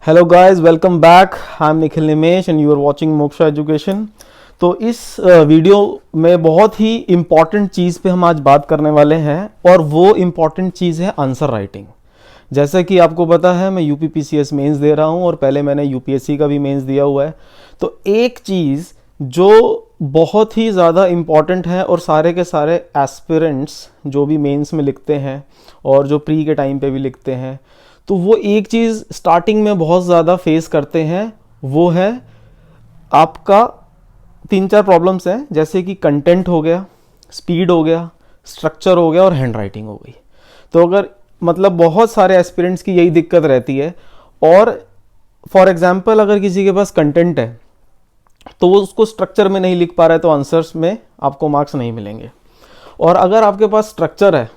Hello guys, welcome back. I am Nikhil Nimesh and you are watching Moksha education. तो इस video में बहुत ही इम्पॉर्टेंट चीज़ पे हम आज बात करने वाले हैं और वो इम्पॉर्टेंट चीज़ है आंसर राइटिंग। जैसे कि आपको पता है मैं यूपीपीसीएस मेंस दे रहा हूँ और पहले मैंने यूपीएससी का भी मेंस दिया हुआ है। तो एक चीज़ जो बहुत ही ज़्यादा इम्पॉर्टेंट है और सारे के सारे एस्पिरेंट्स जो भी मेंस में लिखते हैं और जो प्री के टाइम पे भी लिखते हैं, तो वो एक चीज़ स्टार्टिंग में बहुत ज़्यादा फेस करते हैं, वो है आपका तीन चार प्रॉब्लम्स हैं, जैसे कि कंटेंट हो गया, स्पीड हो गया, स्ट्रक्चर हो गया और हैंड राइटिंग हो गई। तो अगर मतलब बहुत सारे एस्पिरेंट्स की यही दिक्कत रहती है। और फॉर एग्जांपल अगर किसी के पास कंटेंट है तो वो उसको स्ट्रक्चर में नहीं लिख पा रहा है, तो आंसर्स में आपको मार्क्स नहीं मिलेंगे। और अगर आपके पास स्ट्रक्चर है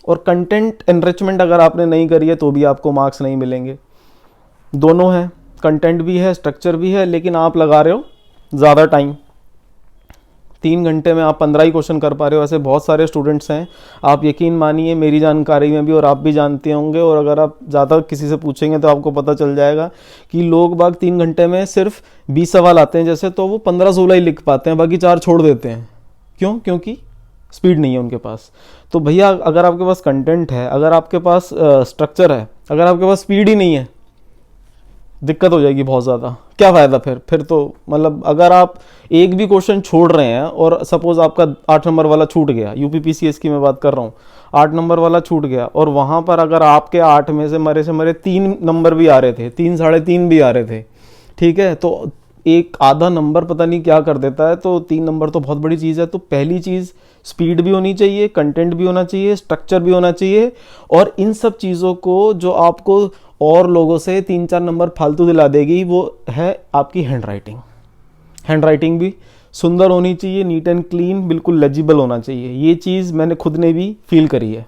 और कंटेंट एनरिचमेंट अगर आपने नहीं करी है तो भी आपको मार्क्स नहीं मिलेंगे। दोनों है, कंटेंट भी है, स्ट्रक्चर भी है, लेकिन आप लगा रहे हो ज़्यादा टाइम। 3 घंटे में आप 15 ही क्वेश्चन कर पा रहे हो। ऐसे बहुत सारे स्टूडेंट्स हैं, आप यकीन मानिए मेरी जानकारी में भी, और आप भी जानते होंगे, और अगर आप ज़्यादा किसी से पूछेंगे तो आपको पता चल जाएगा कि लोग बाग 3 घंटे में सिर्फ 20 सवाल आते हैं जैसे, तो वो 15-16 ही लिख पाते हैं, बाकी 4 छोड़ देते हैं। क्यों? क्योंकि स्पीड नहीं है उनके पास। तो भैया अगर आपके पास कंटेंट है, अगर आपके पास स्ट्रक्चर है, अगर आपके पास स्पीड ही नहीं है, दिक्कत हो जाएगी बहुत ज़्यादा। क्या फ़ायदा फिर तो मतलब अगर आप एक भी क्वेश्चन छोड़ रहे हैं और सपोज आपका 8 नंबर वाला छूट गया, यूपीपीसीएस की मैं बात कर रहा हूँ, 8 नंबर वाला छूट गया और वहाँ पर अगर आपके 8 में से मरे 3 नंबर भी आ रहे थे, 3 साढ़े 3 भी आ रहे थे, ठीक है, तो एक आधा नंबर पता नहीं क्या कर देता है, तो 3 नंबर तो बहुत बड़ी चीज़ है। तो पहली चीज़ स्पीड भी होनी चाहिए, कंटेंट भी होना चाहिए, स्ट्रक्चर भी होना चाहिए, और इन सब चीज़ों को जो आपको और लोगों से 3-4 नंबर फालतू दिला देगी वो है आपकी हैंड राइटिंग। हैंड राइटिंग भी सुंदर होनी चाहिए, नीट एंड क्लीन, बिल्कुल लेजिबल होना चाहिए। ये चीज़ मैंने खुद ने भी फील करी है,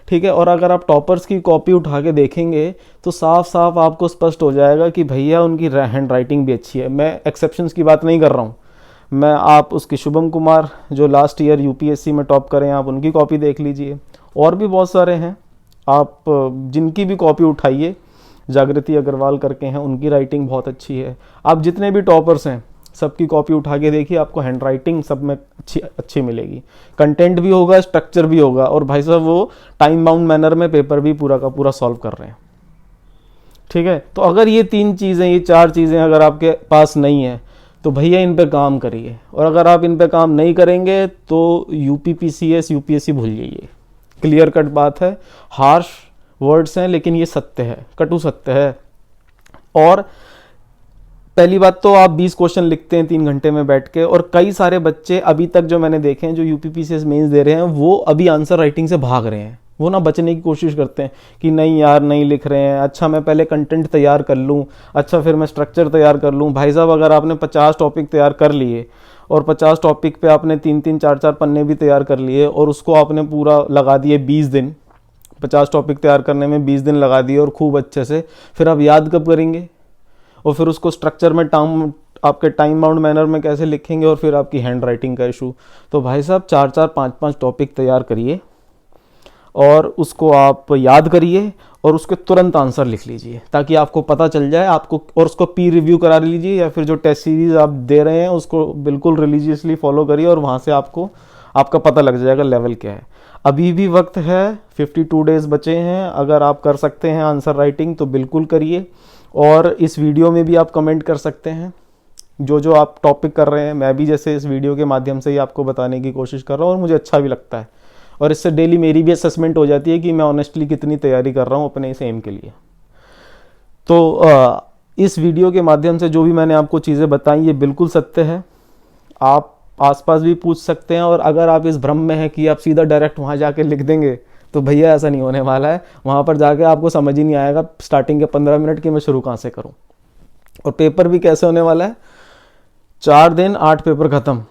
ठीक है। और अगर आप टॉपर्स की कॉपी उठा के देखेंगे तो साफ साफ आपको स्पष्ट हो जाएगा कि भैया उनकी हैंड राइटिंग भी अच्छी है। मैं एक्सेप्शंस की बात नहीं कर रहा हूँ, मैं आप उसकी शुभम कुमार जो लास्ट ईयर यूपीएससी में टॉप करें, आप उनकी कॉपी देख लीजिए। और भी बहुत सारे हैं, आप जिनकी भी कॉपी उठाइए, जागृति अग्रवाल करके हैं, उनकी राइटिंग बहुत अच्छी है। आप जितने भी टॉपर्स हैं सबकी कॉपी उठा के देखिए, आपको हैंड राइटिंग सब में अच्छी मिलेगी। कंटेंट भी होगा, स्ट्रक्चर भी होगा, और भाई साहब वो टाइम बाउंड मैनर में पेपर भी पूरा का पूरा सॉल्व कर रहे हैं, ठीक है। तो अगर ये 3 चीज़ें, ये 4 चीज़ें अगर आपके पास नहीं है तो भैया इन पे काम करिए। और अगर आप इन पे काम नहीं करेंगे तो यूपीपीसीएस यूपीएससी भूल जाइए। क्लियर कट बात है, हार्श वर्ड्स हैं, लेकिन ये सत्य है, कटु सत्य है। और पहली बात तो आप 20 क्वेश्चन लिखते हैं 3 घंटे में बैठ के, और कई सारे बच्चे अभी तक जो मैंने देखे हैं जो यूपीपीसीएस मेंस दे रहे हैं, वो अभी आंसर राइटिंग से भाग रहे हैं। वो ना बचने की कोशिश करते हैं कि नहीं यार नहीं लिख रहे हैं, अच्छा मैं पहले कंटेंट तैयार कर लूँ, अच्छा फिर मैं स्ट्रक्चर तैयार कर लूँ। भाई साहब अगर आपने 50 टॉपिक तैयार कर लिए और 50 टॉपिक पे आपने 3-3 4-4 पन्ने भी तैयार कर लिए और उसको आपने पूरा लगा दिए 20 दिन, 50 टॉपिक तैयार करने में 20 दिन लगा दिए और खूब अच्छे से, फिर आप याद कब करेंगे? और फिर उसको स्ट्रक्चर में आपके टाइम बाउंड मैनर में कैसे लिखेंगे? और फिर आपकी हैंड राइटिंग का इशू। तो भाई साहब 4-4 5-5 टॉपिक तैयार करिए और उसको आप याद करिए और उसके तुरंत आंसर लिख लीजिए, ताकि आपको पता चल जाए आपको। और उसको पी रिव्यू करा लीजिए, या फिर जो टेस्ट सीरीज आप दे रहे हैं उसको बिल्कुल रिलीजियसली फॉलो करिए, और वहाँ से आपको आपका पता लग जाएगा लेवल क्या है। अभी भी वक्त है, 52 डेज बचे हैं। अगर आप कर सकते हैं आंसर राइटिंग तो बिल्कुल करिए। और इस वीडियो में भी आप कमेंट कर सकते हैं जो जो आप टॉपिक कर रहे हैं। मैं भी जैसे इस वीडियो के माध्यम से ही आपको बताने की कोशिश कर रहा हूँ और मुझे अच्छा भी लगता है, और इससे डेली मेरी भी असेसमेंट हो जाती है कि मैं ऑनेस्टली कितनी तैयारी कर रहा हूँ अपने इस एम के लिए। तो इस वीडियो के माध्यम से जो भी मैंने आपको चीज़ें बताई ये बिल्कुल सत्य है। आप आसपास भी पूछ सकते हैं, और अगर आप इस भ्रम में हैं कि आप सीधा डायरेक्ट वहाँ जाके लिख देंगे तो भैया ऐसा नहीं होने वाला है। वहाँ पर जाके आपको समझ ही नहीं आएगा स्टार्टिंग के 15 मिनट कि मैं शुरू कहाँ से करूँ। और पेपर भी कैसे होने वाला है, 4 दिन 8 पेपर ख़त्म।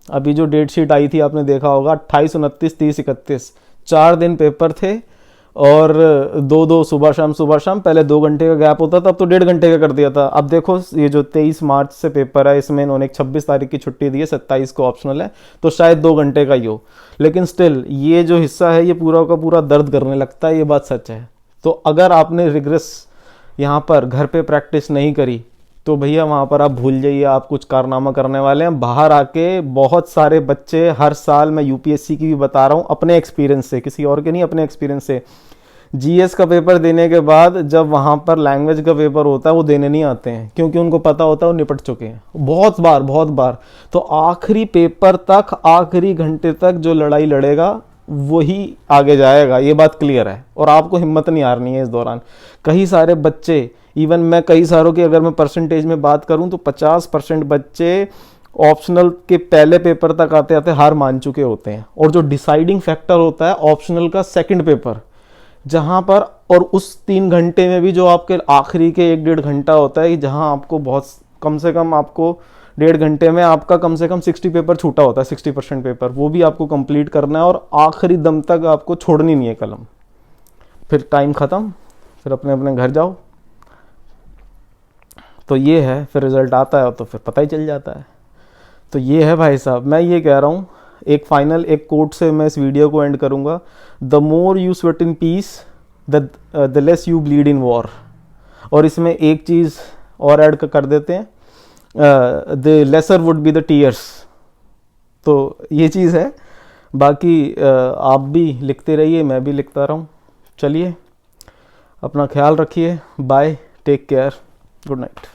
अभी जो डेट शीट आई थी आपने देखा होगा, 28, 29, 30, 31, 4 दिन पेपर थे, और 2-2 सुबह शाम। पहले 2 घंटे का गैप होता था, अब तो 1.5 घंटे का कर दिया था। अब देखो ये जो 23 मार्च से पेपर है, इसमें इन्होंने 26 तारीख की छुट्टी दी है, 27 को ऑप्शनल है, तो शायद 2 घंटे का ही हो। लेकिन स्टिल ये जो हिस्सा है ये पूरा का पूरा दर्द करने लगता है, ये बात सच है। तो अगर आपने रिग्रेस यहाँ पर घर पे प्रैक्टिस नहीं करी तो भैया वहाँ पर आप भूल जाइए आप कुछ कारनामा करने वाले हैं। बाहर आके बहुत सारे बच्चे हर साल, मैं यूपीएससी की भी बता रहा हूँ अपने एक्सपीरियंस से, किसी और के नहीं, अपने एक्सपीरियंस से, जीएस का पेपर देने के बाद जब वहाँ पर लैंग्वेज का पेपर होता है वो देने नहीं आते हैं, क्योंकि उनको पता होता है वो निपट चुके हैं बहुत बार। तो आखिरी पेपर तक, आखिरी घंटे तक जो लड़ाई लड़ेगा वही आगे जाएगा, ये बात क्लियर है। और आपको हिम्मत नहीं हारनी है इस दौरान। कई सारे बच्चे, इवन मैं कई सारों की अगर मैं परसेंटेज में बात करूं तो 50% बच्चे ऑप्शनल के पहले पेपर तक आते आते हार मान चुके होते हैं। और जो डिसाइडिंग फैक्टर होता है ऑप्शनल का सेकंड पेपर, जहां पर, और उस 3 घंटे में भी जो आपके आखिरी के 1-1.5 घंटा होता है, जहां आपको बहुत कम से कम, आपको 1.5 घंटे में आपका कम से कम 60 पेपर छूटा होता है, 60% पेपर, वो भी आपको कंप्लीट करना है और आखिरी दम तक आपको छोड़नी नहीं है कलम। फिर टाइम ख़त्म, फिर अपने अपने घर जाओ। तो ये है, फिर रिजल्ट आता है तो फिर पता ही चल जाता है। तो ये है भाई साहब, मैं ये कह रहा हूँ, एक फाइनल एक कोट से मैं इस वीडियो को एंड करूँगा, the more you sweat in peace the less you bleed in war. और इसमें एक चीज़ और ऐड कर देते हैं, the lesser would be the tears. तो ये चीज़ है। बाकी आप भी लिखते रहिए, मैं भी लिखता रहूँ। चलिए, अपना ख्याल रखिए, bye, take care, good night.